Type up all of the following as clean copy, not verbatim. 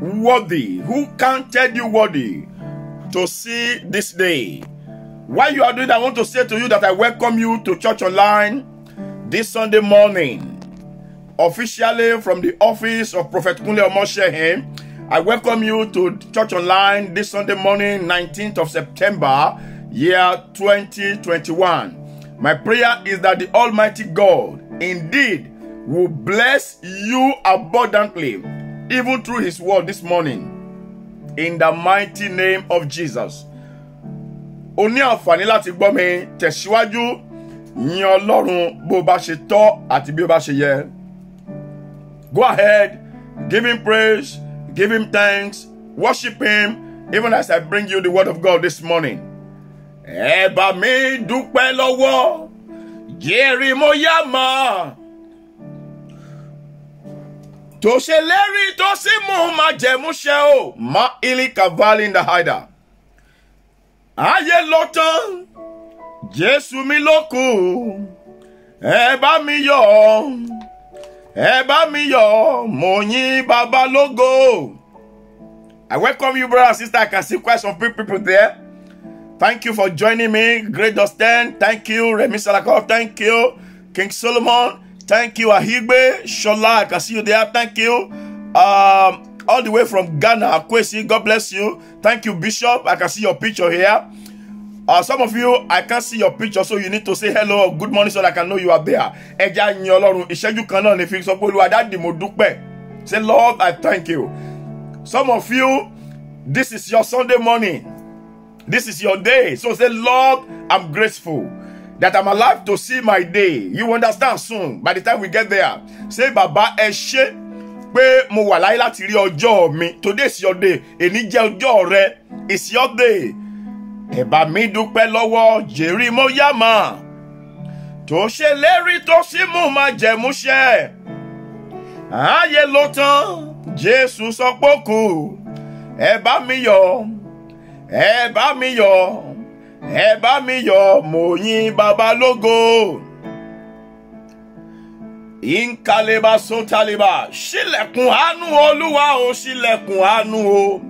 worthy? Who counted you worthy to see this day? While you are doing that, I want to say to you that I welcome you to Church Online this Sunday morning. Officially from the office of Prophet Kunle Omoshehin, I welcome you to Church Online this Sunday morning, 19th of September, year 2021. My prayer is that the Almighty God indeed will bless you abundantly, even through His word this morning, in the mighty name of Jesus. O ní àǹfààní láti gbọ́ mi tẹ̀síwájú yìn Ọlọ́run bó bá ṣe tọ́ àti bí ó bá ṣe yẹ. Go ahead, give Him praise, give Him thanks, worship Him, even as I bring you the word of God this morning. Ẹ bá mi dúpẹ́ lọ́wọ́ Jerimóyámà tó ṣe lérí tó sì mú májẹ̀mú ṣẹ o má ili kavali in the hider. Ayé lọ tán, Jésù mi ló kù, ẹ bá mi yọ̀, ẹ bá mi yọ̀, mo yìn Baba lógo. I welcome you, brother and sister. I can see quite some people there. Thank you for joining me. Great Dustin. Thank you, Remi Salakov. Thank you, King Solomon. Thank you, Ahigbe Shola. I can see you there. Thank you. All the way from Ghana, Akwesi. God bless you. Thank you, Bishop. I can see your picture here. Some of you, I can't see your picture, so you need to say hello or good morning so that I can know you are there. Say, Lord, I thank you. Some of you, this is your Sunday morning. This is your day. So say, Lord, I'm grateful that I'm alive to see my day. You understand soon. By the time we get there, say, Baba, Eshe, pé mo wà láyé láti rí ọjọ́ mi. Today is your day. Èní jẹ́ ọjọ́ rẹ. It's your day. Ẹ bá mi dúpẹ́ lọ́wọ́ Jerimóyámà tó ṣe lérí tó sì mú májẹ̀mú ṣẹ. Ayé ló tán, Jésù sọ pé ó kù. Ẹ bá mi yọ̀, ẹ bá mi yọ̀, ẹ bá mi yọ̀, mo yìn Baba lógo. Inkaleba sotaliba, ṣílẹ̀kùn àánú Olúwa o, ṣílẹ̀kùn àánú o.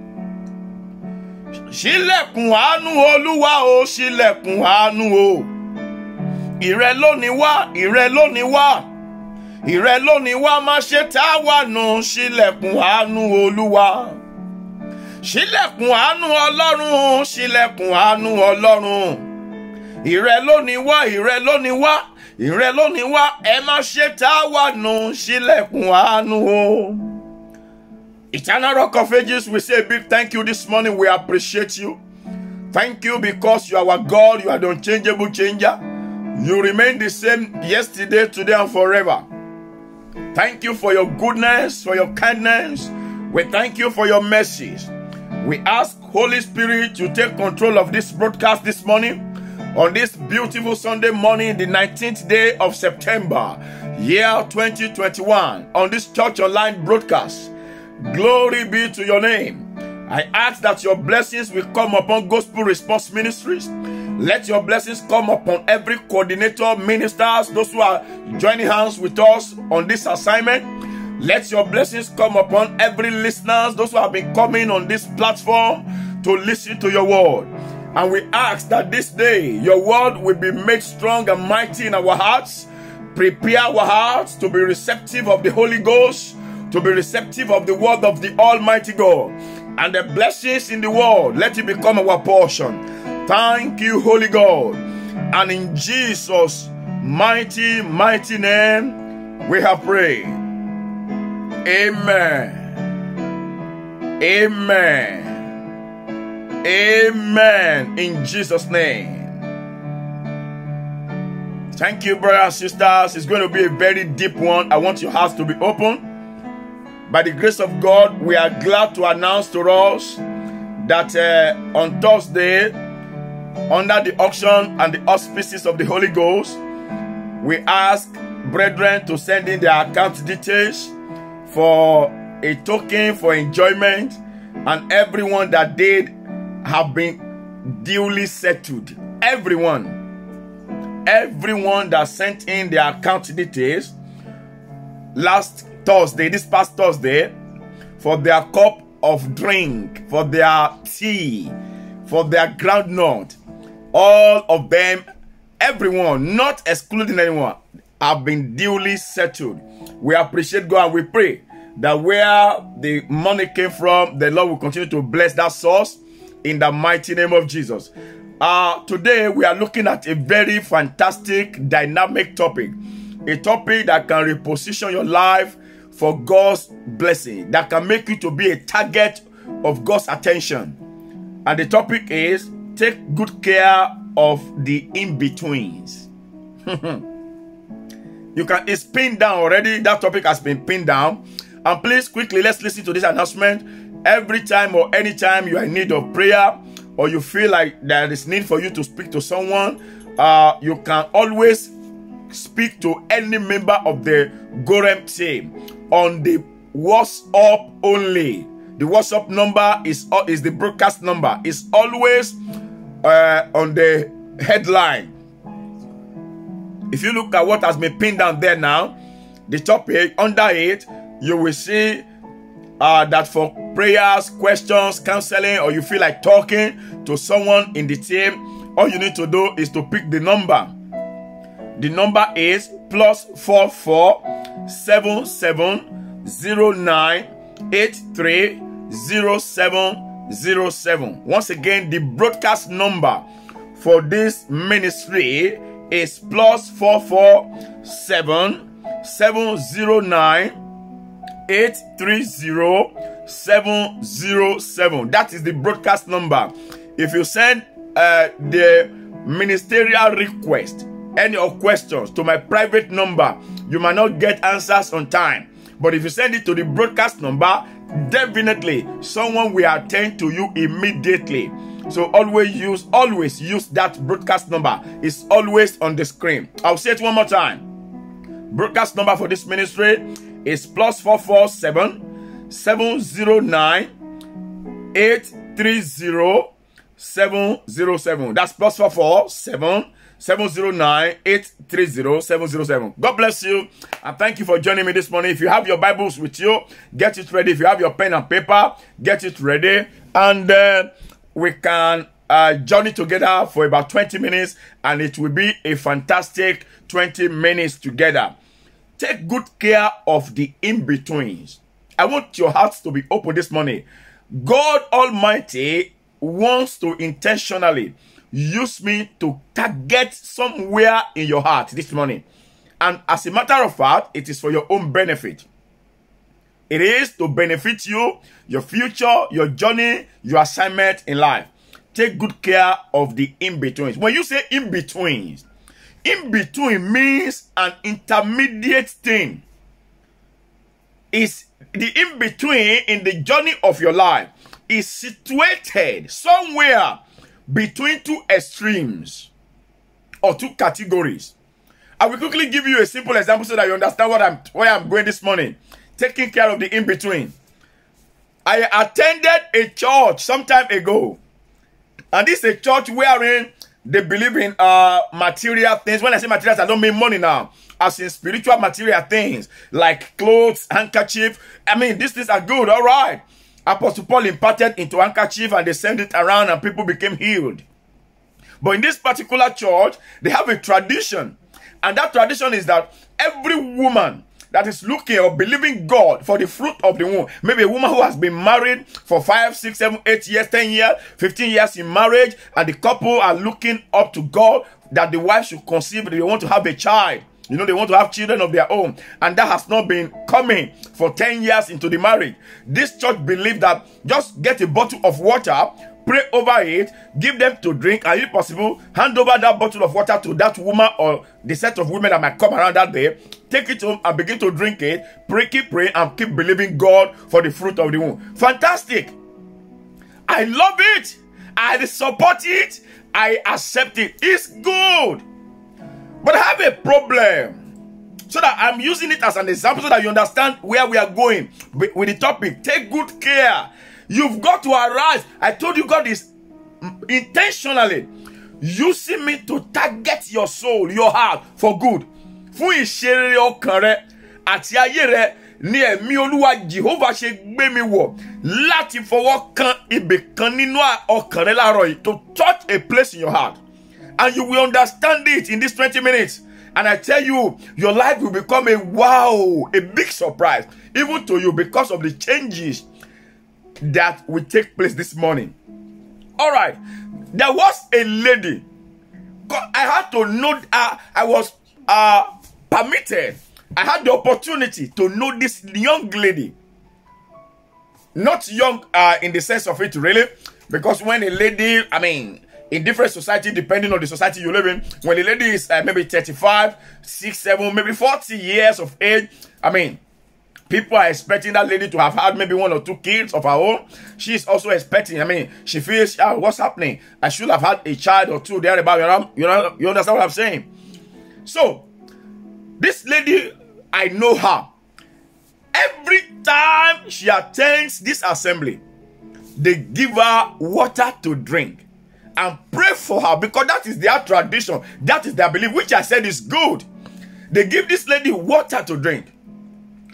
Ṣílẹ̀kùn àánú Olúwa o, ṣílẹ̀kùn àánú o. Ìrẹ lónìí wá, ìrẹ lónìí wá. Ìrẹ lónìí wá, má ṣe tá wà nù. Ṣílẹ̀kùn àánú Olúwa. Ṣílẹ̀kùn àánú Ọlọ́run, ṣílẹ̀kùn àánú Ọlọ́run. Ìrẹ lónìí wá, ìrẹ lónìí wá. Ìrẹ lónìí wá, ẹ má ṣe tá wà nù. Ṣílẹ̀kùn àánú o. Eternal Rock of Ages, we say a big thank you this morning. We appreciate you. Thank you because you are our God. You are the unchangeable changer. You remain the same yesterday, today, and forever. Thank you for your goodness, for your kindness. We thank you for your mercies. We ask Holy Spirit to take control of this broadcast this morning on this beautiful Sunday morning, the 19th day of September, year 2021, on this Church Online broadcast. Glory be to your name. I ask that your blessings will come upon Gospel Response Ministries. Let your blessings come upon every coordinator, ministers, those who are joining hands with us on this assignment. Let your blessings come upon every listeners, those who have been coming on this platform to listen to your word. And we ask that this day your word will be made strong and mighty in our hearts. Prepare our hearts to be receptive of the Holy Ghost, to be receptive of the word of the Almighty God. And the blessings in the world, let it become our portion. Thank you, Holy God. And in Jesus' mighty, mighty name, we have prayed. Amen. Amen. Amen. In Jesus' name. Thank you, brothers and sisters. It's going to be a very deep one. I want your hearts to be open. By the grace of God, we are glad to announce to us that on Thursday, under the auction and the auspices of the Holy Ghost, we ask brethren to send in their account details for a token for enjoyment, and everyone that did have been duly settled. Everyone that sent in their account details last Thursday, this past Thursday, for their cup of drink, for their tea, for their groundnut, all of them, everyone, not excluding anyone, have been duly settled. We appreciate God and we pray that where the money came from, the Lord will continue to bless that source in the mighty name of Jesus. Today we are looking at a very fantastic, dynamic topic. A topic that can reposition your life for God's blessing, that can make you to be a target of God's attention. And the topic is, take good care of the in-betweens. It's pinned down already. That topic has been pinned down. And please, quickly, let's listen to this announcement. Every time or anytime you are in need of prayer, or you feel like there is need for you to speak to someone, you can always speak to any member of the Gorem team on the WhatsApp only. The WhatsApp number is the broadcast number. It's always on the headline. If you look at what has been pinned down there now, the topic under it, you will see that for prayers, questions, counseling, or you feel like talking to someone in the team, all you need to do is to pick the number. The number is +44 77 09 83 0707. Once again, the broadcast number for this ministry is +44 7709 830 707. That is the broadcast number. If you send the ministerial request, any of questions to my private number, you might not get answers on time. But if you send it to the broadcast number, definitely someone will attend to you immediately. So always use that broadcast number. It's always on the screen. I'll say it one more time. Broadcast number for this ministry is +447 709 830 707. That's +447 709 830 707. God bless you and thank you for joining me this morning. If you have your Bibles with you, get it ready. If you have your pen and paper, get it ready. And we can journey together for about 20 minutes, and it will be a fantastic 20 minutes together. Take good care of the in-betweens. I want your hearts to be open this morning. God Almighty wants to intentionally use me to target somewhere in your heart this morning. And as a matter of fact, it is for your own benefit. It is to benefit you, your future, your journey, your assignment in life. Take good care of the in-betweens. When you say in-betweens, in-between means an intermediate thing. It's the in-between in the journey of your life is situated somewhere between two extremes or two categories. I will quickly give you a simple example so that you understand where I'm going this morning. Taking care of the in-between. I attended a church some time ago, and this is a church wherein they believe in material things. When I say materials, I don't mean money now, as in spiritual material things like clothes, handkerchief. I mean, these things are good, all right. Apostle Paul imparted into handkerchief and they sent it around and people became healed. But in this particular church, they have a tradition. And that tradition is that every woman that is looking or believing God for the fruit of the womb, maybe a woman who has been married for 5, 6, 7, 8 years, 10 years, 15 years in marriage, and the couple are looking up to God that the wife should conceive, they want to have a child. You know, they want to have children of their own. And that has not been coming for 10 years into the marriage. This church believes that just get a bottle of water, pray over it, give them to drink, and if possible, hand over that bottle of water to that woman or the set of women that might come around that day. Take it home and begin to drink it. Pray, keep praying, and keep believing God for the fruit of the womb. Fantastic. I love it. I support it. I accept it. It's good. But I have a problem. So that I'm using it as an example so that you understand where we are going with the topic. Take good care. You've got to arise. I told you God is intentionally using me to target your soul, your heart for good. Fún ìṣeré ọkàn rẹ àti ayé rẹ ní ẹ̀mí Olúwa Jehovah ṣe gbé mi wọ̀ láti fọwọ́ kan ibì kan nínú ọkàn rẹ láàárọ̀ yìí, to touch a place in your heart. And you will understand it in these 20 minutes. And I tell you, your life will become a wow, a big surprise, even to you, because of the changes that will take place this morning. All right. There was a lady. I had to know, I was permitted. I had the opportunity to know this young lady. Not young in the sense of it, really. Because when a lady, I mean, in different society, depending on the society you live in, when a lady is maybe 35, 6, 7, maybe 40 years of age, I mean, people are expecting that lady to have had maybe 1 or 2 kids of her own. She is also expecting, I mean, she feels, what's happening? I should have had a child or 2 there about, you understand what I'm saying? So, this lady, I know her. Every time she attends this assembly, they give her water to drink and pray for her, because that is their tradition. That is their belief, which I said is good. They give this lady water to drink.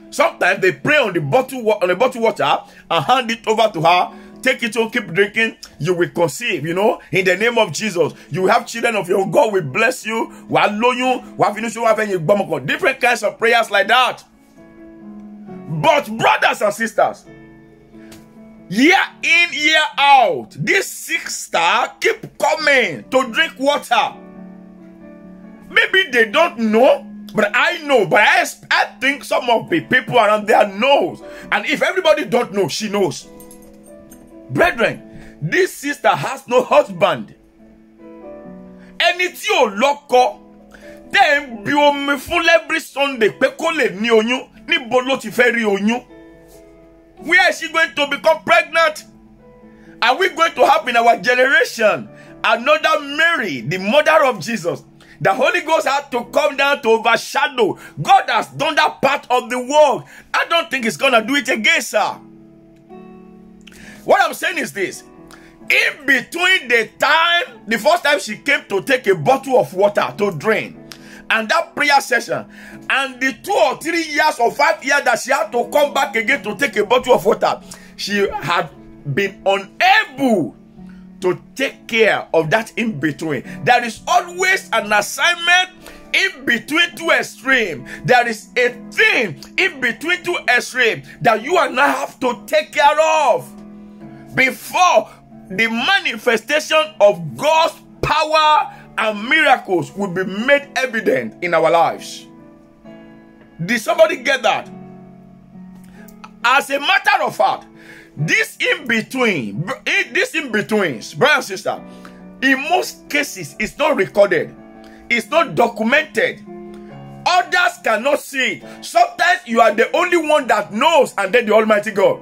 Sometimes they pray on the bottle water and hand it over to her. Take it home, keep drinking. You will conceive, in the name of Jesus. You will have children of your own. God will bless you. Different kinds of prayers like that. But brothers and sisters, year in, year out, this sister keep coming to drink water. Maybe they don't know, but I know. But I think some of the people around there knows. And if everybody don't know, she knows. Brethren, this sister has no husband. Ẹni tí ò lọ́kọ, then bí omi fún every Sunday pé kó lè ní oyún, níbo ló ti fẹ́ rí oyún? Where is she going to become pregnant? Are we going to have in our generation another Mary, the mother of Jesus? The Holy Ghost had to come down to overshadow. God has done that part of the work. I don't think He's going to do it again, sir. What I'm saying is this. In between the first time she came to take a bottle of water to drink, and that prayer session, and the 2 or 3 years or 5 years that she had to come back again to take a bottle of water, she had been unable to take care of that in between. There is always an assignment in between 2 extremes. There is a thing in between 2 extremes that you and I have to take care of before the manifestation of God's power and miracles will be made evident in our lives. Did somebody get that? As a matter of fact, this in-betweens, brother and sister, in most cases, it's not recorded. It's not documented. Others cannot see it. Sometimes you are the only one that knows, and then the Almighty God.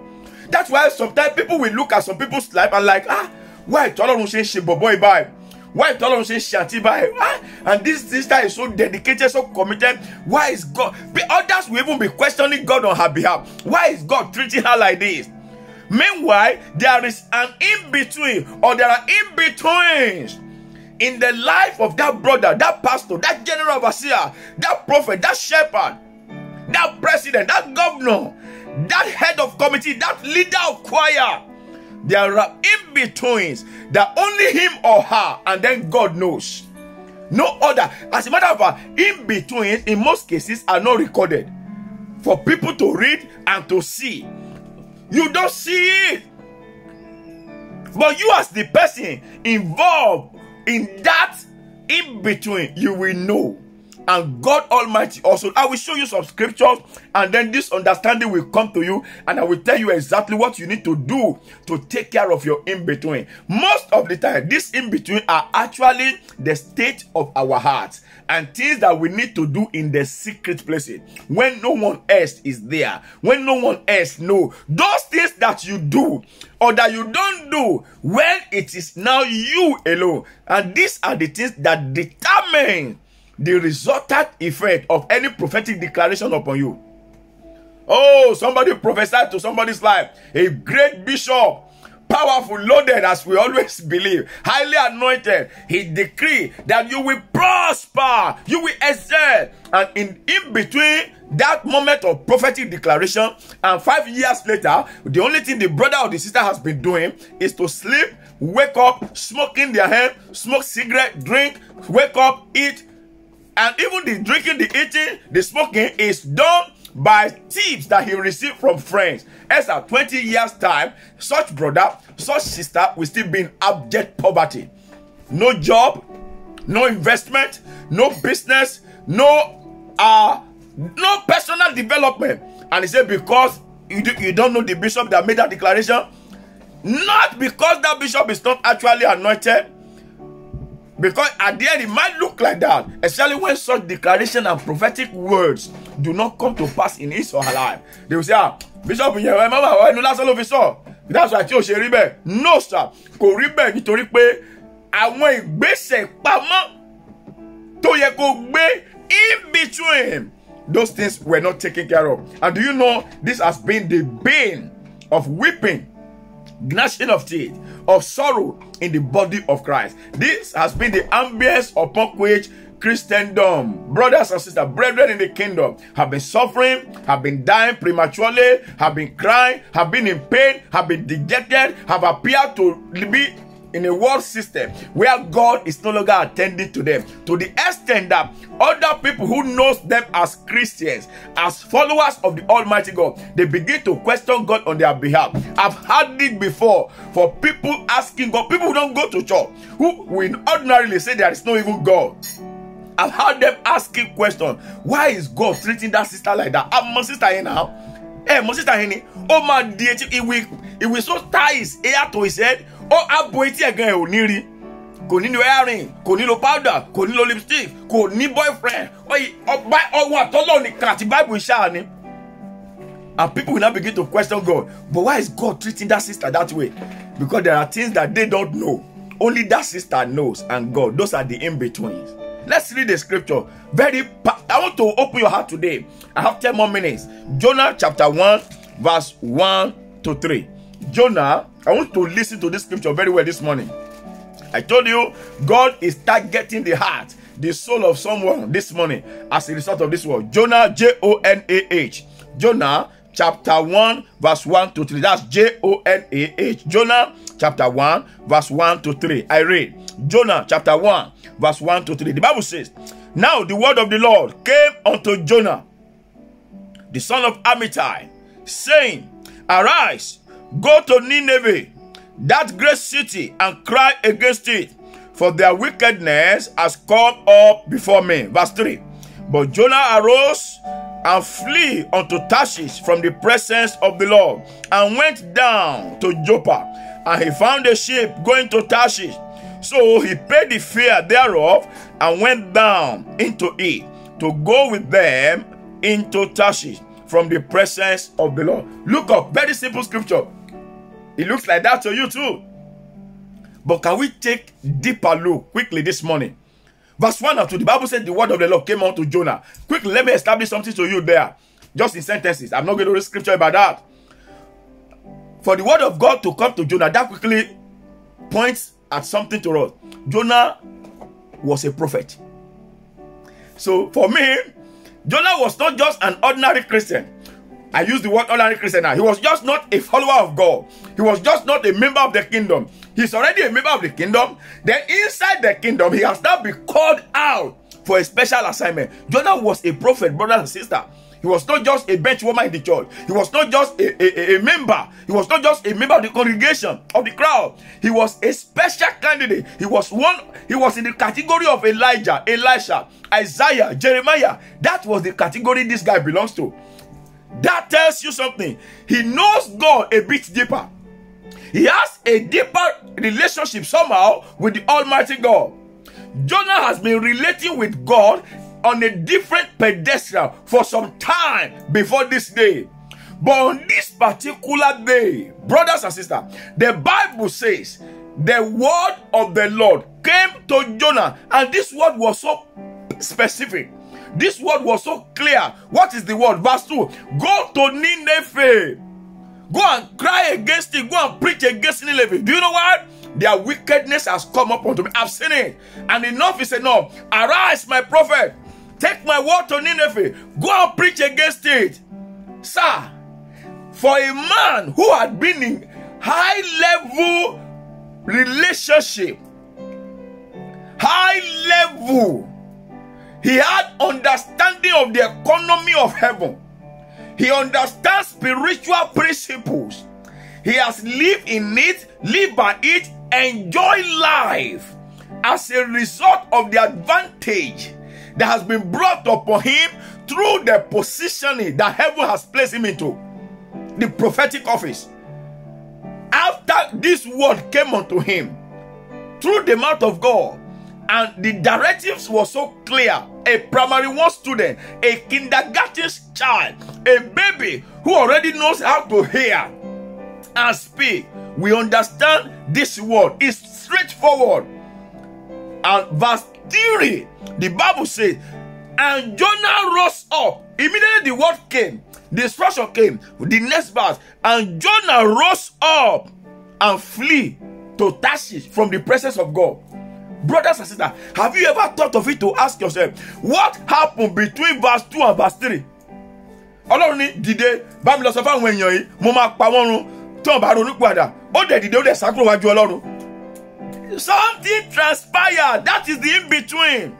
That's why sometimes people will look at some people's life and like, why Tolorun say she boy bye? Why Tolorun say shanty bye? And this sister is so dedicated, so committed. Why is God? Others will even be questioning God on her behalf. Why is God treating her like this? Meanwhile, there is an in-between, or there are in-betweens in the life of that brother, that pastor, that general overseer, that prophet, that shepherd, that president, that governor, that head of committee, that leader of choir. There are in-betweens that only him or her and then God knows. No other. As a matter of fact, in-betweens in most cases are not recorded for people to read and to see. You don't see it. But you as the person involved in that in-between, you will know. And God Almighty also, I will show you some scriptures, and then this understanding will come to you, and I will tell you exactly what you need to do to take care of your in-between. Most of the time, this in-between are actually the state of our hearts and things that we need to do in the secret places when no one else is there, when no one else knows. Those things that you do or that you don't do when it is now you alone. And these are the things that determine the resultant effect of any prophetic declaration upon you. Oh, somebody prophesied to somebody's life. A great bishop powerful, loaded, as we always believe, highly anointed. He decreed that you will prosper, you will excel. And in between that moment of prophetic declaration and 5 years later, the only thing the brother or the sister has been doing is to sleep, wake up, smoking their hand, smoke cigarette, drink, wake up, eat. And even the drinking, the eating, the smoking is done by tips that he received from friends. As at 20 years time, such brother, such sister will still be in abject poverty. No job, no investment, no business, no personal development. And he said, because you don't know the bishop that made that declaration, not because that bishop is not actually anointed, because at the end it might look like that, especially when such declaration and prophetic words do not come to pass in his or her life. They will say, bishop, that's why you should read. No, sir. Kò rí bẹ́ẹ̀ nítorí pé àwọn ìgbésẹ̀ pamọ́ tó yẹ kó gbé in between, those things were not taken care of. And do you know, this has been the bane of weeping, gnashing of teeth, of sorrow in the body of Christ. This has been the ambience upon which Christendom, brothers and sisters, brethren in the kingdom, have been suffering, have been dying prematurely, have been crying, have been in pain, have been dejected, have appeared to be in a world system where God is no longer attending to them, to the extent that other people who knows them as Christians, as followers of the Almighty God, they begin to question God on their behalf. I've had it before for people asking God, people who don't go to church, who will ordinarily say there is no even God. I've heard them asking questions. Why is God treating that sister like that? My sister here now. My sister here. Oh my dear, it will so tie his ear to his head. Oh, aboiti again oniri. Kò ní earring, kò ní powder, kò ní lipstick, kò ní boyfriend. Oh, what? Tolo ni kati Bible sha ni. And people will now begin to question God. But why is God treating that sister that way? Because there are things that they don't know. Only that sister knows, and God. Those are the in-betweens. Let's read the scripture. I want to open your heart today. I have 10 more minutes. Jonah chapter 1, verse 1 to 3. Jonah, I want to listen to this scripture very well this morning. I told you, God is targeting the heart, the soul of someone this morning as a result of this word. Jonah, J-O-N-A-H. Jonah chapter 1, verse 1 to 3. That's J-O-N-A-H. Jonah chapter 1, verse 1 to 3. I read. Jonah chapter 1, verse 1 to 3. The Bible says, now the word of the Lord came unto Jonah, the son of Amittai, saying, arise, go to Nineveh, that great city, and cry against it, for their wickedness has come up before me. Verse 3. But Jonah arose and flee unto Tarshish from the presence of the Lord, and went down to Joppa, and he found a ship going to Tarshish. So he paid the fare thereof, and went down into it to go with them into Tarshish from the presence of the Lord. Look up, very simple scripture. It looks like that to you too. But can we take deeper look quickly this morning? Verse 1 and 2, the Bible said the word of the Lord came unto Jonah. Quickly, let me establish something to you there. Just in sentences. I'm not going to read scripture about that. For the word of God to come to Jonah, that quickly points at something to us. Jonah was a prophet. So for me, Jonah was not just an ordinary Christian. I use the word ordinary Christian now. He was just not a follower of God. He was just not a member of the kingdom. He's already a member of the kingdom. Then inside the kingdom, he has now been called out for a special assignment. Jonah was a prophet, brother and sister. He was not just a bench woman in the church. He was not just a member. He was not just a member of the congregation, of the crowd. He was a special candidate. He was in the category of Elijah, Elisha, Isaiah, Jeremiah. That was the category this guy belongs to. That tells you something. He knows God a bit deeper. He has a deeper relationship somehow with the Almighty God. Jonah has been relating with God on a different pedestal for some time before this day. But on this particular day, brothers and sisters, the Bible says the word of the Lord came to Jonah, and this word was so specific. This word was so clear. What is the word? Verse 2. Go to Nineveh. Go and cry against it. Go and preach against against Nineveh. Do you know what? Their wickedness has come up unto me. I've seen it. And enough is enough. Arise, my prophet. Take my word to Nineveh. Go and preach against it. Sir, for a man who had been in high-level relationship, high level, he had understanding of the economy of heaven. He understands spiritual principles. He has lived in it, lived by it, enjoy life as a result of the advantage that has been brought upon him through the positioning that heaven has placed him into, the prophetic office. After this word came unto him through the mouth of God, and the directives were so clear, a primary one student, a kindergarten child, a baby who already knows how to hear and speak, we understand this word is straightforward. And verse 3, the Bible says, and Jonah rose up. Immediately the word came, the instruction came, the next verse, and Jonah rose up and flee to Tarshish from the presence of God. Brothers and sisters, have you ever thought of it to ask yourself, what happened between verse 2 and verse 3? Ọlọ́run ní dìde bá mi lọ sọ fún àwọn èèyàn yìí, mo máa pa wọ́n run tí wọ́n bá ronú padà. Ó dẹ̀ dìde ó dẹ̀ sá kúrò wájú Ọlọ́run. Something transpired. That is the in-between.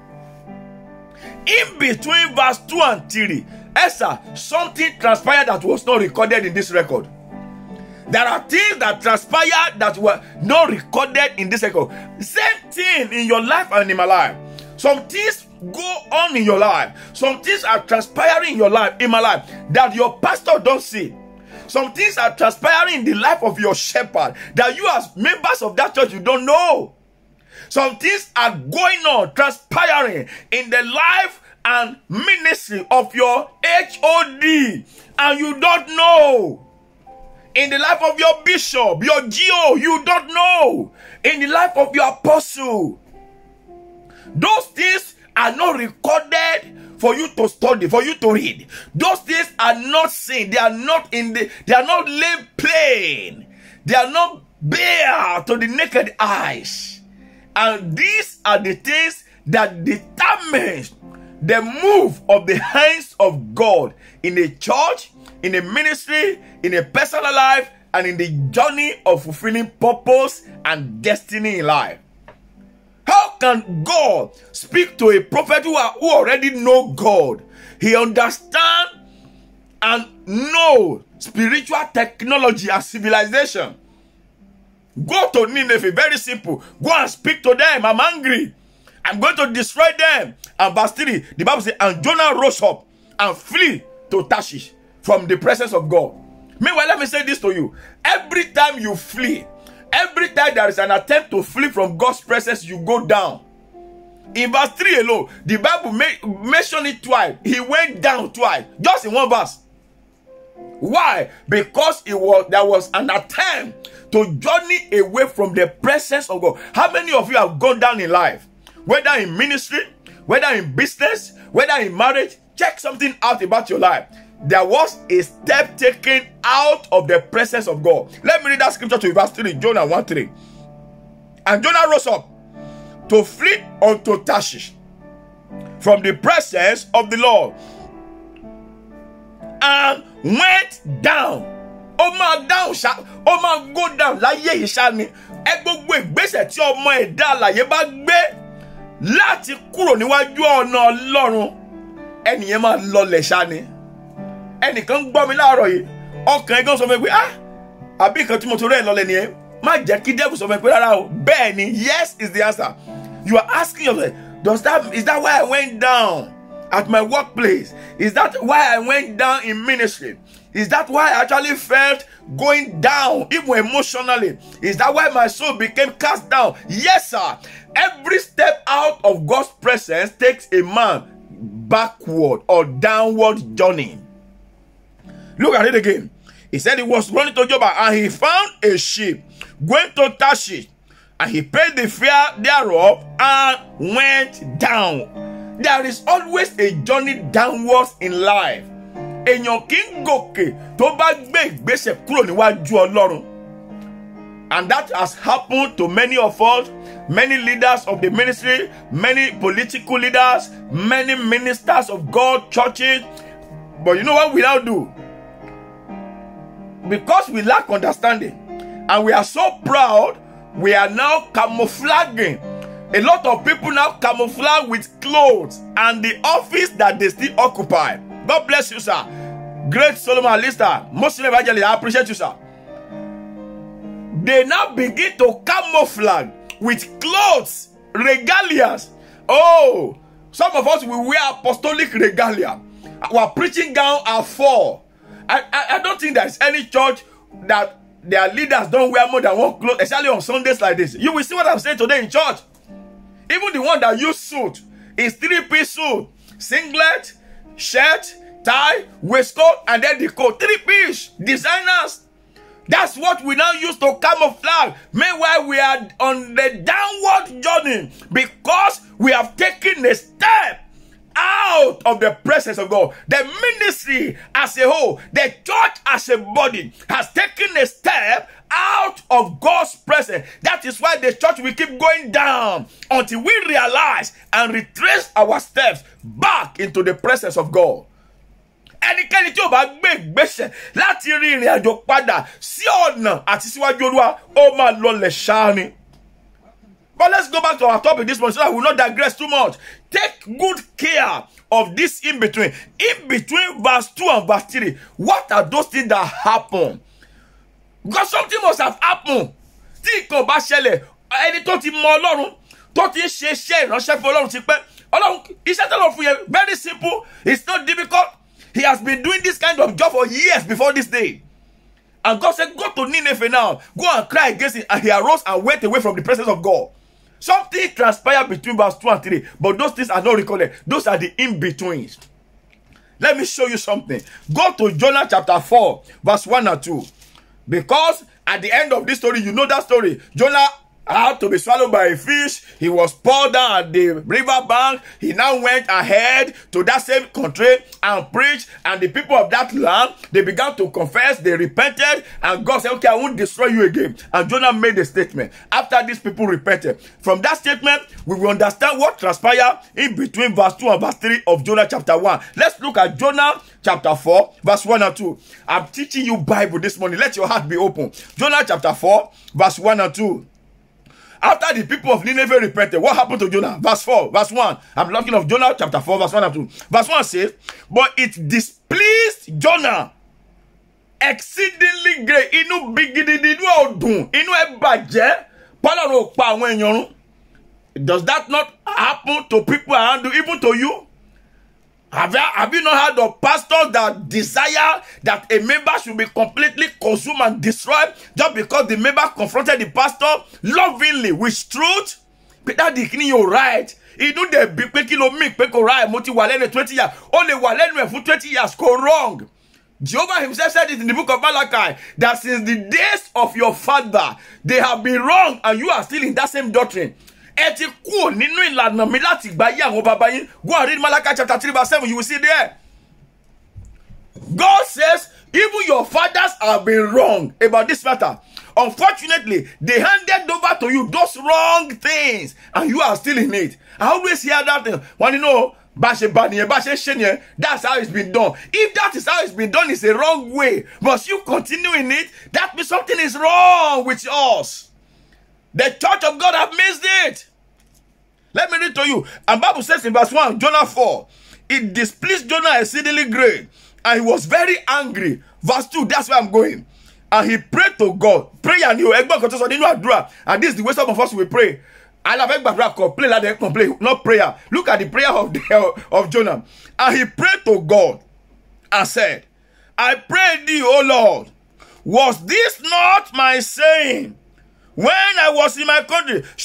In-between verse 2 and 3. Esther, something transpired that was not recorded in this record. There are things that transpired that were not recorded in this record. Same thing in your life and in my life. Some things go on in your life. Some things are transpiring in your life, in my life, that your pastor don't see. Some things are transpiring in the life of your shepherd that you as members of that church, you don't know. Some things are going on, transpiring in the life and ministry of your HOD, and you don't know. In the life of your bishop, your GO, you don't know. In the life of your apostle. Those things are not recorded for you to study, for you to read. Those things are not seen. They are not laid plain. They are not bare to the naked eyes. And these are the things that determine the move of the hands of God in a church, in a ministry, in a personal life, and in the journey of fulfilling purpose and destiny in life. How can God speak to a prophet who already know God? He understands and know spiritual technology and civilization. Go to Nineveh, very simple. Go and speak to them. I'm angry. I'm going to destroy them. And verse 3, the Bible says, and Jonah rose up and flee to Tarshish from the presence of God. Meanwhile, let me say this to you. Every time you flee, every time there is an attempt to flee from God's presence, you go down. In verse 3 alone, the Bible mentioned it twice. He went down twice, just in one verse. Why? Because there was an attempt to journey away from the presence of God. How many of you have gone down in life? Whether in ministry, whether in business, whether in marriage, check something out about your life. There was a step taken out of the presence of God. Let me read that scripture to you, verse 3, Jonah 1:3. And Jonah rose up to flee unto Tarshish from the presence of the Lord, and went down. Oma down, Oma go down. Láyé ìṣáni. Ẹ gbogbo ìgbésẹ̀ tí ọmọ ẹ̀dá alààyè bá gbé láti kúrò níwájú ọ̀nà Ọlọ́run, ẹnìyẹn máa lọlẹ̀ ṣáni. Ẹnìkan gbọ́ mi láàárọ̀ yìí, ọkàn ẹ̀gán sọ fún mi pé àbí nǹkan tí mo torí ẹ̀ lọlẹ̀ nìyẹn. Má jẹ́ kí devil sọ fún mi pé rárá o. Bẹ́ẹ̀ ni, yes is the answer. You are asking yourself, is that why I went down at my workplace? Is that why I went down in ministry? Is that why I actually felt going down, even emotionally? Is that why my soul became cast down? Yes, sir. Every step out of God's presence takes a man backward or downward journey. Look at it again. He said he was running to Joppa, and he found a ship going to Tarshish, and he paid the fare thereof and went down. There is always a journey downwards in life. Èèyàn kì í gòkè tó bá gbé ìgbésẹ̀ kúrò níwájú Ọlọ́run. And that has happened to many of us, many leaders of the ministry, many political leaders, many ministers of God, churches. But you know what we now do? Because we lack understanding and we are so proud, we are now camouflaging. A lot of people now camouflage with clothes and the office that they still occupy. God bless you, sir. Great Solomon Lister, Muslim evangelist, I appreciate you, sir. They now begin to camouflage with clothes, regalias. Oh, some of us will wear apostolic regalia. Our preaching gown are full. I don't think there's any church that their leaders don't wear more than one clothes, especially on Sundays like this. You will see what I'm saying today in church. Even the one that use suit is 3-piece suit, singlet, shirt, tie, waistcoat, and then the coat. 3-piece designers. That's what we now use to camouflage. Meanwhile, we are on the downward journey because we have taken a step out of the presence of God. The ministry as a whole, the church as a body has taken a step out of God's presence. That is why the church will keep going down until we realize and retrace our steps back into the presence of God. Ẹnikẹ́ni tí ó bá gbé ìgbésẹ̀ láti rí ìrìn àjò padà sí ọ̀nà àti síwájú Olúwa, ó máa lọlẹ̀ ṣáá ni. But let's go back to our topic this morning so that we will not digress too much. Take good care of this in between. In between verse 2 and verse 3. What are those things that happen? Because something must have happened. Tí nǹkan bá ṣẹlẹ̀, ẹni tó ti mọ Ọlọ́run, tó ti ń ṣe iṣẹ́ ìránṣẹ́ fún Ọlọ́run ti pẹ́. Ọlọ́run, iṣẹ́ tó lọ fún yẹn, very simple. It's not difficult. He has been doing this kind of job for years before this day. And God said, go to Nineveh now. Go and cry against it. And he arose and went away from the presence of God. Something transpired between verse 2 and 3. But those things are not recorded. Those are the in-betweens. Let me show you something. Go to Jonah chapter 4, verse 1 and 2. Because at the end of this story, you know that story. Jonah had to be swallowed by a fish. He was poured down at the river bank. He now went ahead to that same country and preached. And the people of that land, they began to confess. They repented. And God said, okay, I won't destroy you again. And Jonah made a statement. After these people repented. From that statement, we will understand what transpired in between verse 2 and verse 3 of Jonah chapter 1. Let's look at Jonah chapter 4, verse 1 and 2. I'm teaching you Bible this morning. Let your heart be open. Jonah chapter 4, verse 1 and 2. After the people of Nineveh repented, what happened to Jonah? Verse 4, verse 1. I'm talking of Jonah chapter 4, verse 1 and 2. Verse 1 says, but it displeased Jonah exceedingly great. Inu bigididi inu odun, inu ebaje, Ọlọ́run pa àwọn èèyàn run. Does that not happen to people around you, even to you? Have you not heard of pastors that desire that a member should be completely consumed and destroyed just because the member confronted the pastor lovingly with truth? Peter Dikini, you're right. He knew the big kilo make peko right. Moti walene 20 years. Only walene for 20 years. Go wrong. Jehovah himself said it in the book of Malachi that since the days of your father, they have been wrong and you are still in that same doctrine. Go and read Malachi chapter 3 verse 7. You will see there. God says, even your fathers have been wrong about this matter. Unfortunately, they handed over to you those wrong things, and you are still in it. I always hear that thing. When you know, that's how it's been done. If that is how it's been done, it's a wrong way. But you continue in it, that means something is wrong with us. The church of God have missed it. Let me read to you. And Bible says in verse 1, Jonah 4, it displeased Jonah exceedingly great, and he was very angry. Verse 2, that's where I'm going. And he prayed to God. Pray and you and this is the way some of us will pray. I love complain, not prayer. Look at the prayer of Jonah. And he prayed to God and said, I pray thee, O Lord, was this not my saying when I was in my country? For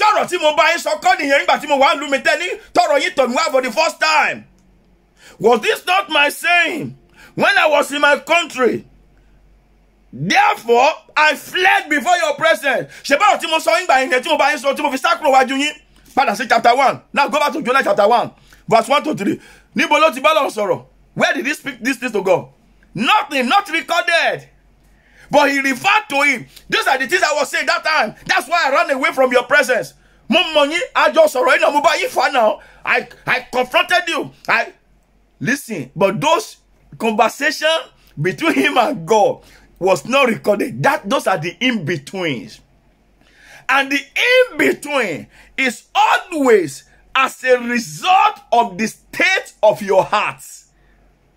the first time. Was this not my saying when I was in my country? Therefore, I fled before your presence. Chapter 1. Now go back to Jonah chapter 1, verse 1 to 3. Where did he speak this things to God? Nothing, not recorded. But he referred to him. These are the things I was saying that time. That's why I ran away from your presence. I just now. I confronted you. Listen, but those conversations between him and God was not recorded. Those are the in-betweens. And the in-between is always as a result of the state of your hearts.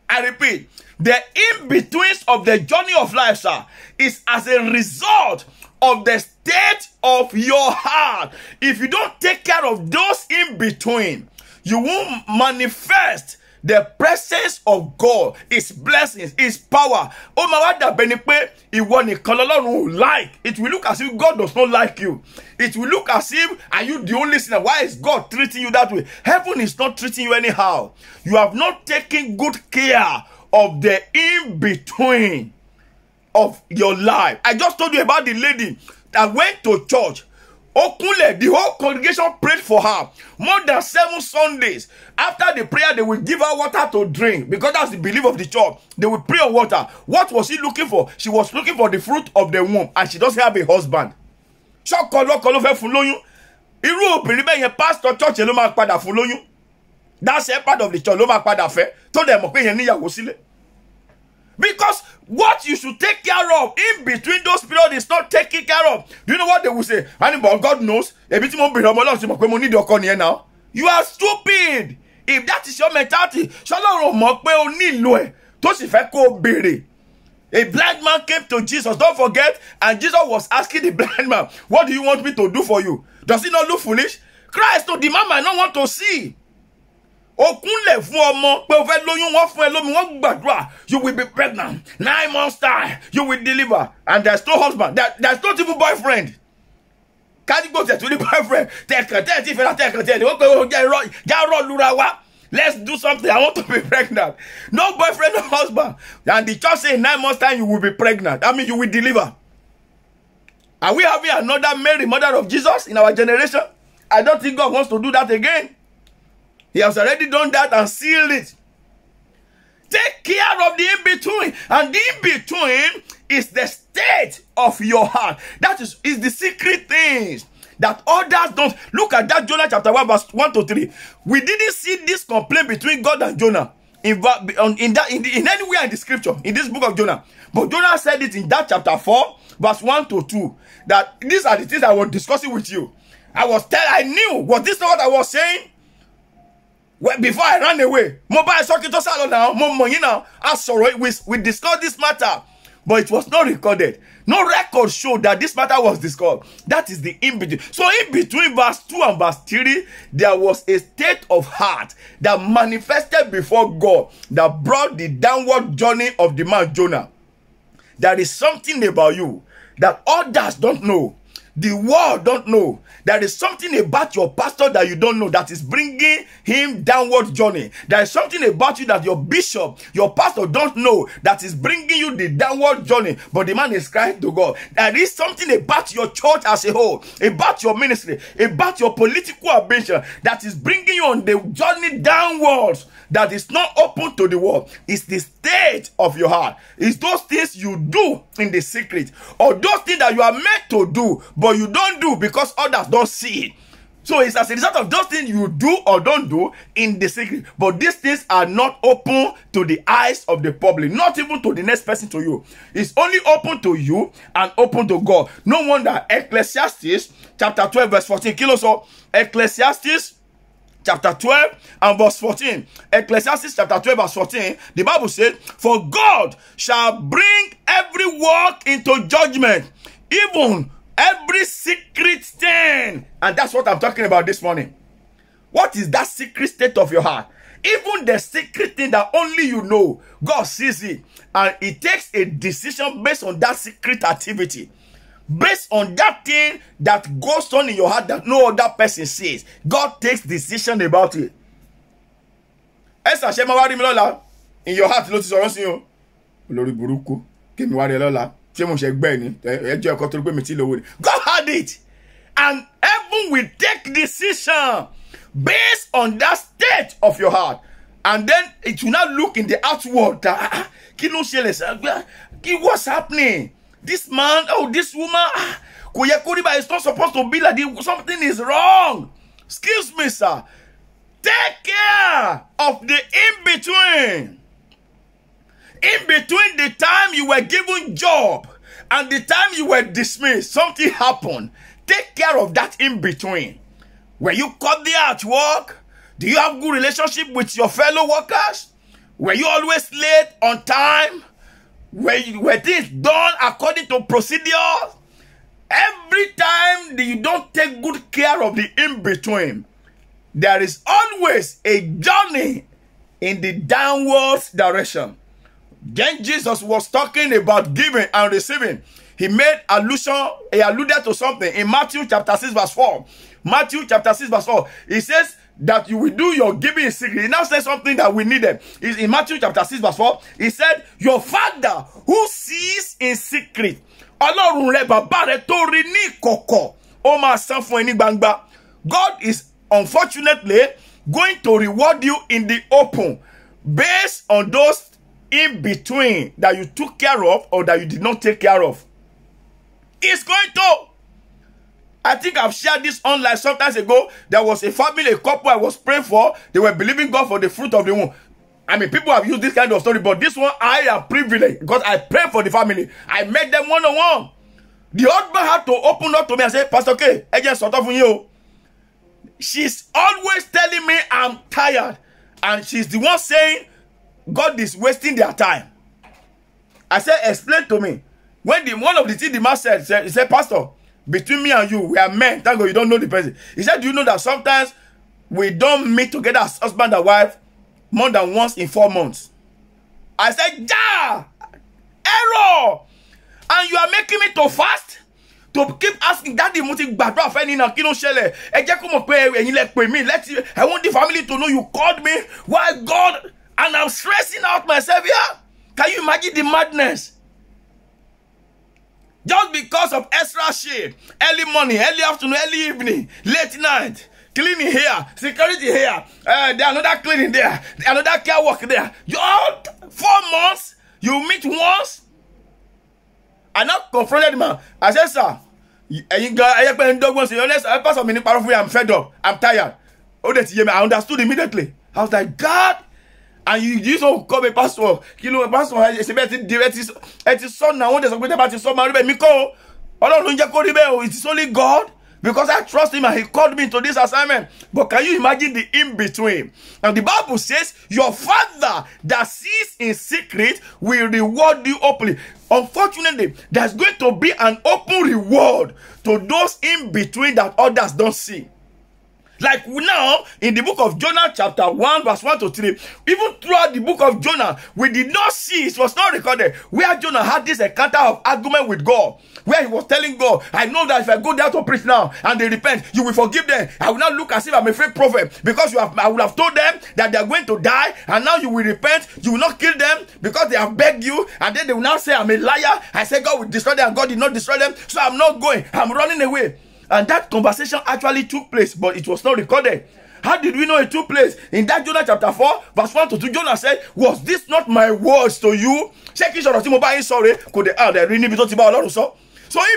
I repeat, the in-betweens of the journey of life, sir, is as a result of the state of your heart. If you don't take care of those in-between, you won't manifest the presence of God, His blessings, His power. Oh my God, it will look as if God does not like you. It will look as if, are you the only sinner? Why is God treating you that way? Heaven is not treating you anyhow. You have not taken good care of the in-between of your life. I just told you about the lady that went to church. Okunle, the whole congregation prayed for her. More than 7 Sundays. After the prayer, they will give her water to drink. Because that's the belief of the church. They will pray on water. What was she looking for? She was looking for the fruit of the womb. And she doesn't have a husband. Pastor church, that's a part of the church. Because what you should take care of in between those periods is not taken care of. Do you know what they will say? God knows. You are stupid. If that is your mentality, a blind man came to Jesus, don't forget, and Jesus was asking the blind man, what do you want me to do for you? Does he not look foolish? Christ, the man might not want to see. You will be pregnant. 9 months time, you will deliver. And there's no husband. There's not even boyfriend. Can you go to the boyfriend? Let's do something. I want to be pregnant. No boyfriend, no husband. And the church says 9 months time, you will be pregnant. I mean, you will deliver. Are we having another Mary, mother of Jesus, in our generation? I don't think God wants to do that again. He has already done that and sealed it. Take care of the in-between. And the in-between is the state of your heart. That is the secret things that others don't. Look at that Jonah chapter 1 verse 1 to 3. We didn't see this complaint between God and Jonah in anywhere in the scripture, in this book of Jonah. But Jonah said it in that chapter 4 verse 1 to 2. That these are the things I was discussing with you. I knew. Was this not what I was saying? Well, before I ran away, mobile circuit now, we discussed this matter, but it was not recorded. No record showed that this matter was discussed. That is the in-between. So in between verse 2 and verse 3, there was a state of heart that manifested before God that brought the downward journey of the man Jonah. There is something about you that others don't know. The world don't know. There is something about your pastor that you don't know that is bringing him downward journey. There is something about you that your bishop, your pastor don't know that is bringing you the downward journey. But the man is crying to God. There is something about your church as a whole, about your ministry, about your political ambition that is bringing you on the journey downwards that is not open to the world. It's the state of your heart. It's those things you do in the secret, or those things that you are meant to do, but you don't do because others don't see it. So it's as a result of those things you do or don't do in the secret. But these things are not open to the eyes of the public, not even to the next person to you. It's only open to you and open to God. No wonder Ecclesiastes chapter 12 verse 14. So Ecclesiastes chapter 12 and verse 14. Ecclesiastes chapter 12 verse 14. The Bible says, for God shall bring every work into judgment, even every secret thing. And that's what I'm talking about this morning. What is that secret state of your heart? Even the secret thing that only you know, God sees it. And He takes a decision based on that secret activity. Based on that thing that goes on in your heart that no other person sees. God takes decision about it. In your heart, God had it. And heaven will take decision based on that state of your heart. And then it will not look in the outward. What's happening? This man, oh, this woman, it's not supposed to be like this. Something is wrong. Excuse me, sir. Take care of the in-between. In between the time you were given job and the time you were dismissed, something happened. Take care of that in-between. Were you caught there at work? Do you have good relationship with your fellow workers? Were you always late on time? Were things done according to procedure? Every time that you don't take good care of the in-between, there is always a journey in the downwards direction. Then Jesus was talking about giving and receiving. He alluded to something in Matthew chapter 6 verse 4. Matthew chapter 6 verse 4. He says that you will do your giving in secret. He now says something that we needed. In Matthew chapter 6 verse 4, he said, your Father who sees in secret. God is unfortunately going to reward you in the open based on those in between that you took care of or that you did not take care of. It's going to. I think I've shared this online sometimes ago. There was a family, a couple I was praying for. They were believing God for the fruit of the womb. I mean, people have used this kind of story, but this one I am privileged because I prayed for the family. I met them one-on-one. The husband had to open up to me and say, Pastor K, I just sort of you. She's always telling me I'm tired. And she's the one saying, God is wasting their time. I said, explain to me. When one of the things the man said, he said, Pastor, between me and you, we are men. Thank God you don't know the person. He said, do you know that sometimes we don't meet together as husband and wife more than once in 4 months? I said, yeah, error. And you are making me to fast? To keep asking, Daddy, I want the family to know you called me. Why, God? And I'm stressing out myself here. Can you imagine the madness? Just because of extra shift, early morning, early afternoon, early evening, late night, cleaning here, security here, another cleaning there, another care work there. You all 4 months, you meet once. I now confronted the man. I said, sir, I'm fed up. I'm tired. I understood immediately. I was like, God. And you just don't call me pastor. Pastor, it is son now. It's only God. Because I trust him and he called me to this assignment. But can you imagine the in-between? And the Bible says, your Father that sees in secret will reward you openly. Unfortunately, there's going to be an open reward to those in-between that others don't see. Like now, in the book of Jonah chapter 1 verse 1 to 3, even throughout the book of Jonah, we did not see, it was not recorded, where Jonah had this encounter of argument with God, where he was telling God, I know that if I go there to preach now and they repent, you will forgive them. I will not look as if I'm a fake prophet because I would have told them that they are going to die and now you will repent, you will not kill them because they have begged you, and then they will now say I'm a liar. I said God will destroy them and God did not destroy them, so I'm not going, I'm running away. And that conversation actually took place, but it was not recorded. How did we know it took place? In that Jonah chapter 4, verse 1 to 2, Jonah said, was this not my words to you? So in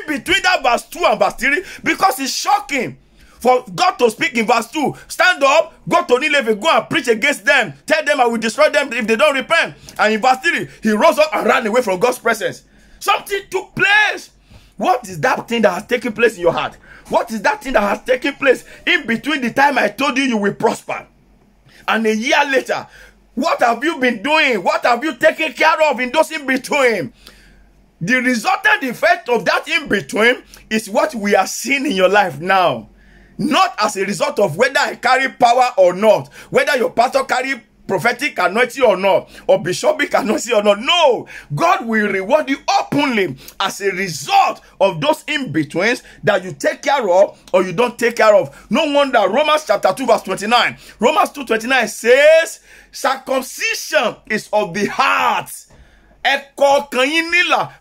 between that verse 2 and verse 3, because it's shocking for God to speak in verse 2, stand up, go to Nineveh, go and preach against them, tell them I will destroy them if they don't repent. And in verse 3, he rose up and ran away from God's presence. Something took place. What is that thing that has taken place in your heart? What is that thing that has taken place in between the time I told you you will prosper and a year later? What have you been doing? What have you taken care of in those in between? The resultant effect of that in between is what we are seeing in your life now. Not as a result of whether I carry power or not, whether your pastor carry prophetic anointing or not, or bishopric anointing or not. No, God will reward you openly as a result of those in-betweens that you take care of or you don't take care of. No wonder Romans chapter 2 verse 29. Romans 2:29 says, circumcision is of the heart.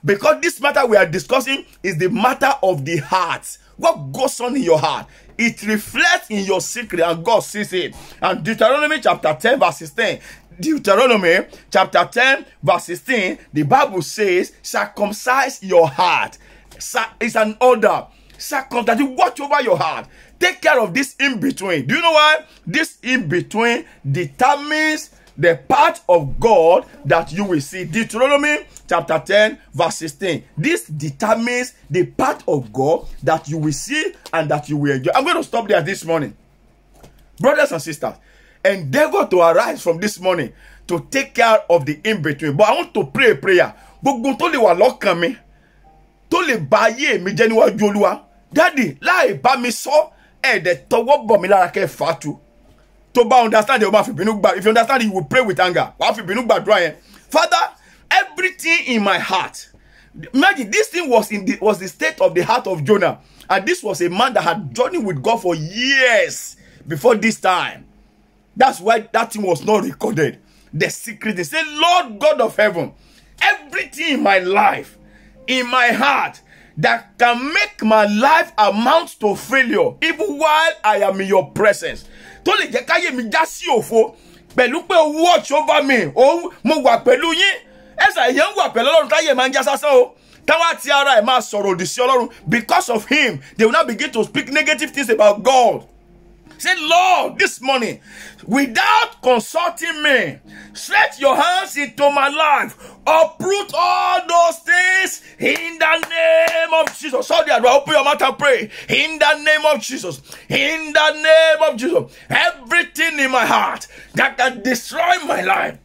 Because this matter we are discussing is the matter of the heart. What goes on in your heart, it reflects in your secret and God sees it. And Deuteronomy chapter 10 verse 16, Deuteronomy chapter 10 verse 16, the Bible says, circumcise your heart. It's an order. Circumcise, you watch over your heart. Take care of this in-between. Do you know why? This in-between determines the part of God that you will see. Deuteronomy chapter 10 verse 16. This determines the part of God that you will see and that you will enjoy. I'm going to stop there this morning. Brothers and sisters, endeavor to arise from this morning to take care of the in-between. But I want to pray a prayer. Gbogbo tó lè wà lọ́kàn mi, tó lè ba ayé mi jẹ́ níwájú Olúwa. Daddy, láì bá mi sọ, ẹ̀dẹ̀ tọwọ́ bọ̀ mí lára kẹ́ fàtú. To understand the if you understand it, you will pray with anger. Father, everything in my heart. Imagine this thing was the state of the heart of Jonah. And this was a man that had journeyed with God for years before this time. That's why that thing was not recorded. The secret, they say, Lord God of heaven, everything in my life, in my heart, that can make my life amount to failure, even while I am in your presence. Tó lè jẹ́ káyé mi já sí òfo pẹ̀lú pé watch over me. Oh, mo wà pẹ̀lú yín. Ẹ̀sà èèyàn wà pẹ̀lú Ọlọ́run táyé máa ń já sásán o. Táwa ti ara ẹ̀ máa sọ̀rọ̀ òdì sí Ọlọ́run. Because of him, they will now begin to speak negative things about God. Say, Lord, this morning, without consulting me, stretch your hands into my life. Uproot all those things in the name of Jesus. So there, open your mouth and pray. In the name of Jesus. In the name of Jesus. Everything in my heart that can destroy my life,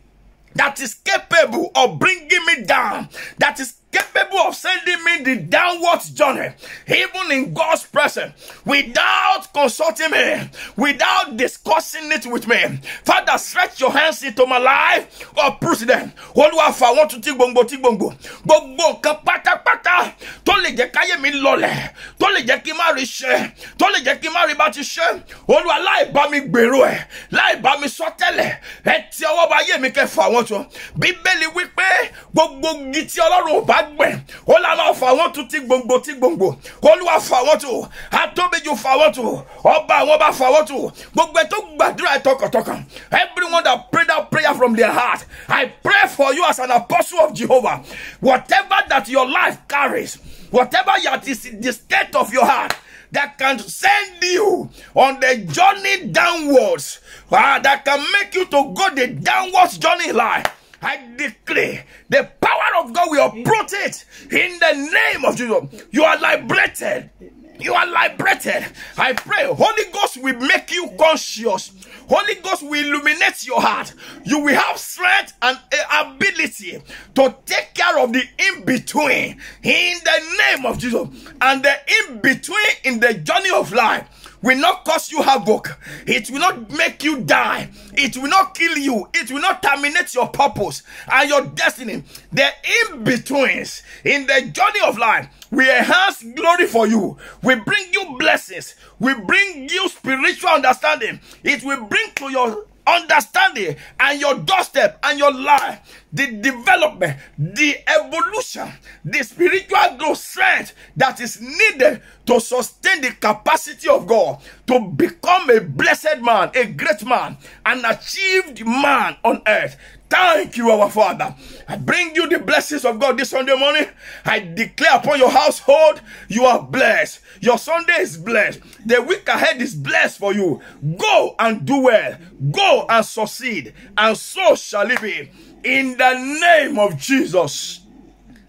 that is capable of bringing me down, that is capable of sending me the downwards journey, even in God's presence, without consulting me, without discussing it with me. Father, stretch your hands into my life, uproot them. Olúwa fà wọ́n tu tí gbòǹgbò. Gbogbo nǹkan pátápátá tó lè jẹ́ káyé mi lọlẹ̀, tó lè jẹ́ kí n má rí ṣe, tó lè jẹ́ kí n má rí bá ti ṣe. Olúwa láì bá mi gbèrò ẹ̀, láì bá mi sọ tẹ́lẹ̀, ẹ ti ọwọ́ bá yé mi kẹ́ fà wọ́n tu. Bíbélì wípé gbogbo igi tí Ọlọ́run ò bá gbẹ̀, ó là máa fà wọ́n tu tí gbòǹgbò. Olúwa fà wọ́n tu, àtóbijù fà wọ́n tu, ọba àwọn bá fà wọ́n tu. Gbogbo ẹ̀ tó gbàdúrà ẹ̀ tọkàntọkàn. Everyone that prayed that prayer from their heart, I pray for you as an apostle of Jehovah. Whatever that your life carries, whatever is the state of your heart, that can send you on the journey downwards, that can make you to go the downwards journey in life, I declare the power of God will uproot it in the name of Jesus. You are liberated. You are liberated. I pray Holy Ghost will make you conscious. Holy Ghost will illuminate your heart. You will have strength and ability to take care of the in-between in the name of Jesus. And the in-between in the journey of life will not cause you havoc. It will not make you die. It will not kill you. It will not terminate your purpose and your destiny. The in-betweens in the journey of life will enhance glory for you. We bring you blessings. We bring you spiritual understanding. It will bring to your understanding and your doorstep and your life the development, the evolution, the spiritual growth strength that is needed to sustain the capacity of God to become a blessed man, a great man, an achieved man on earth. Thank you, our Father. I bring you the blessings of God this Sunday morning. I declare upon your household, you are blessed. Your Sunday is blessed. The week ahead is blessed for you. Go and do well. Go and succeed. And so shall it be. In the name of Jesus.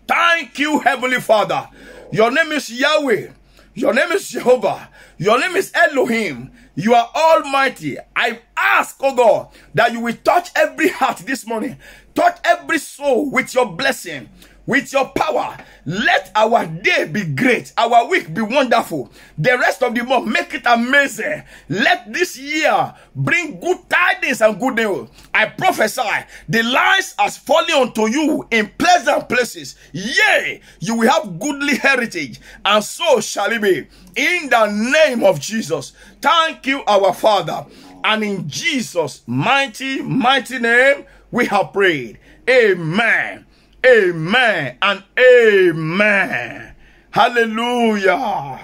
Thank you, Heavenly Father. Your name is Yahweh. Your name is Jehovah. Your name is Elohim. You are almighty. I ask, oh God, that you will touch every heart this morning. Touch every soul with your blessing, with your power. Let our day be great. Our week be wonderful. The rest of the month, make it amazing. Let this year bring good tidings and good news. I prophesy, the lines has fallen unto you in pleasant places. Yea, you will have goodly heritage, and so shall it be. In the name of Jesus. Thank you, our Father. And in Jesus' mighty, mighty name, we have prayed. Amen. Amen and amen. Hallelujah.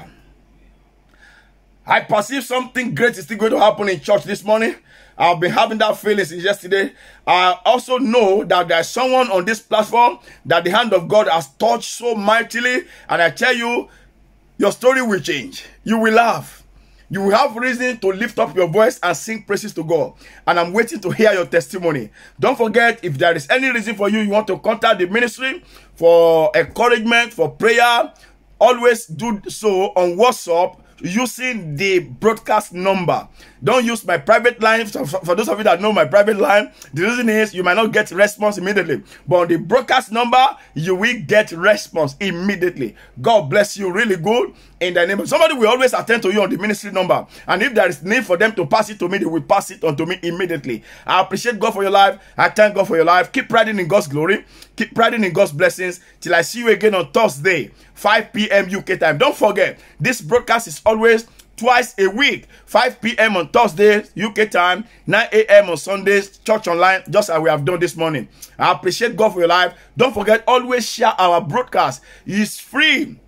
I perceive something great is still going to happen in church this morning. I've been having that feeling since yesterday. I also know that there's someone on this platform that the hand of God has touched so mightily. And I tell you, your story will change. You will laugh. You will have reason to lift up your voice and sing praises to God. And I'm waiting to hear your testimony. Don't forget, if there is any reason for you want to contact the ministry for encouragement, for prayer, always do so on WhatsApp using the broadcast number. Don't use my private line. For those of you that know my private line, the reason is you might not get response immediately, but on the broadcast number you will get response immediately. God bless you really good in the name of somebody. Will always attend to you on the ministry number, and if there is need for them to pass it to me, they will pass it on to me immediately. I appreciate God for your life. I thank God for your life. Keep riding in God's glory. Keep riding in God's blessings till I see you again on Thursday, 5 p.m. UK time. Don't forget, this broadcast is always twice a week, 5 p.m. on Thursday, UK time, 9 a.m. on Sundays, church online, just as we have done this morning. I appreciate God for your life. Don't forget, always share our broadcast. It's free.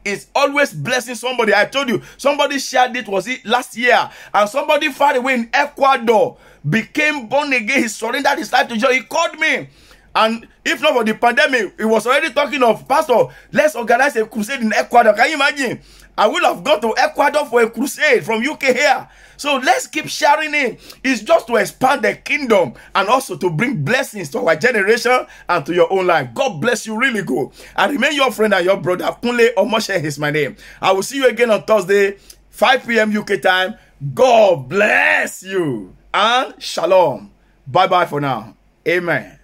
It's always blessing somebody. I told you, somebody shared it, was it last year? And somebody far away in Ecuador became born again. He surrendered his life to Jesus. He called me. And if not for the pandemic, he was already talking of, Pastor, let's organize a crusade in Ecuador. Can you imagine? I would have gone to Ecuador for a crusade from UK here. So let's keep sharing it. It's just to expand the kingdom and also to bring blessings to our generation and to your own life. God bless you really good. I remain your friend and your brother. Kunle Omoshe is my name. I will see you again on Thursday, 5 p.m. UK time. God bless you and shalom. Bye-bye for now. Amen.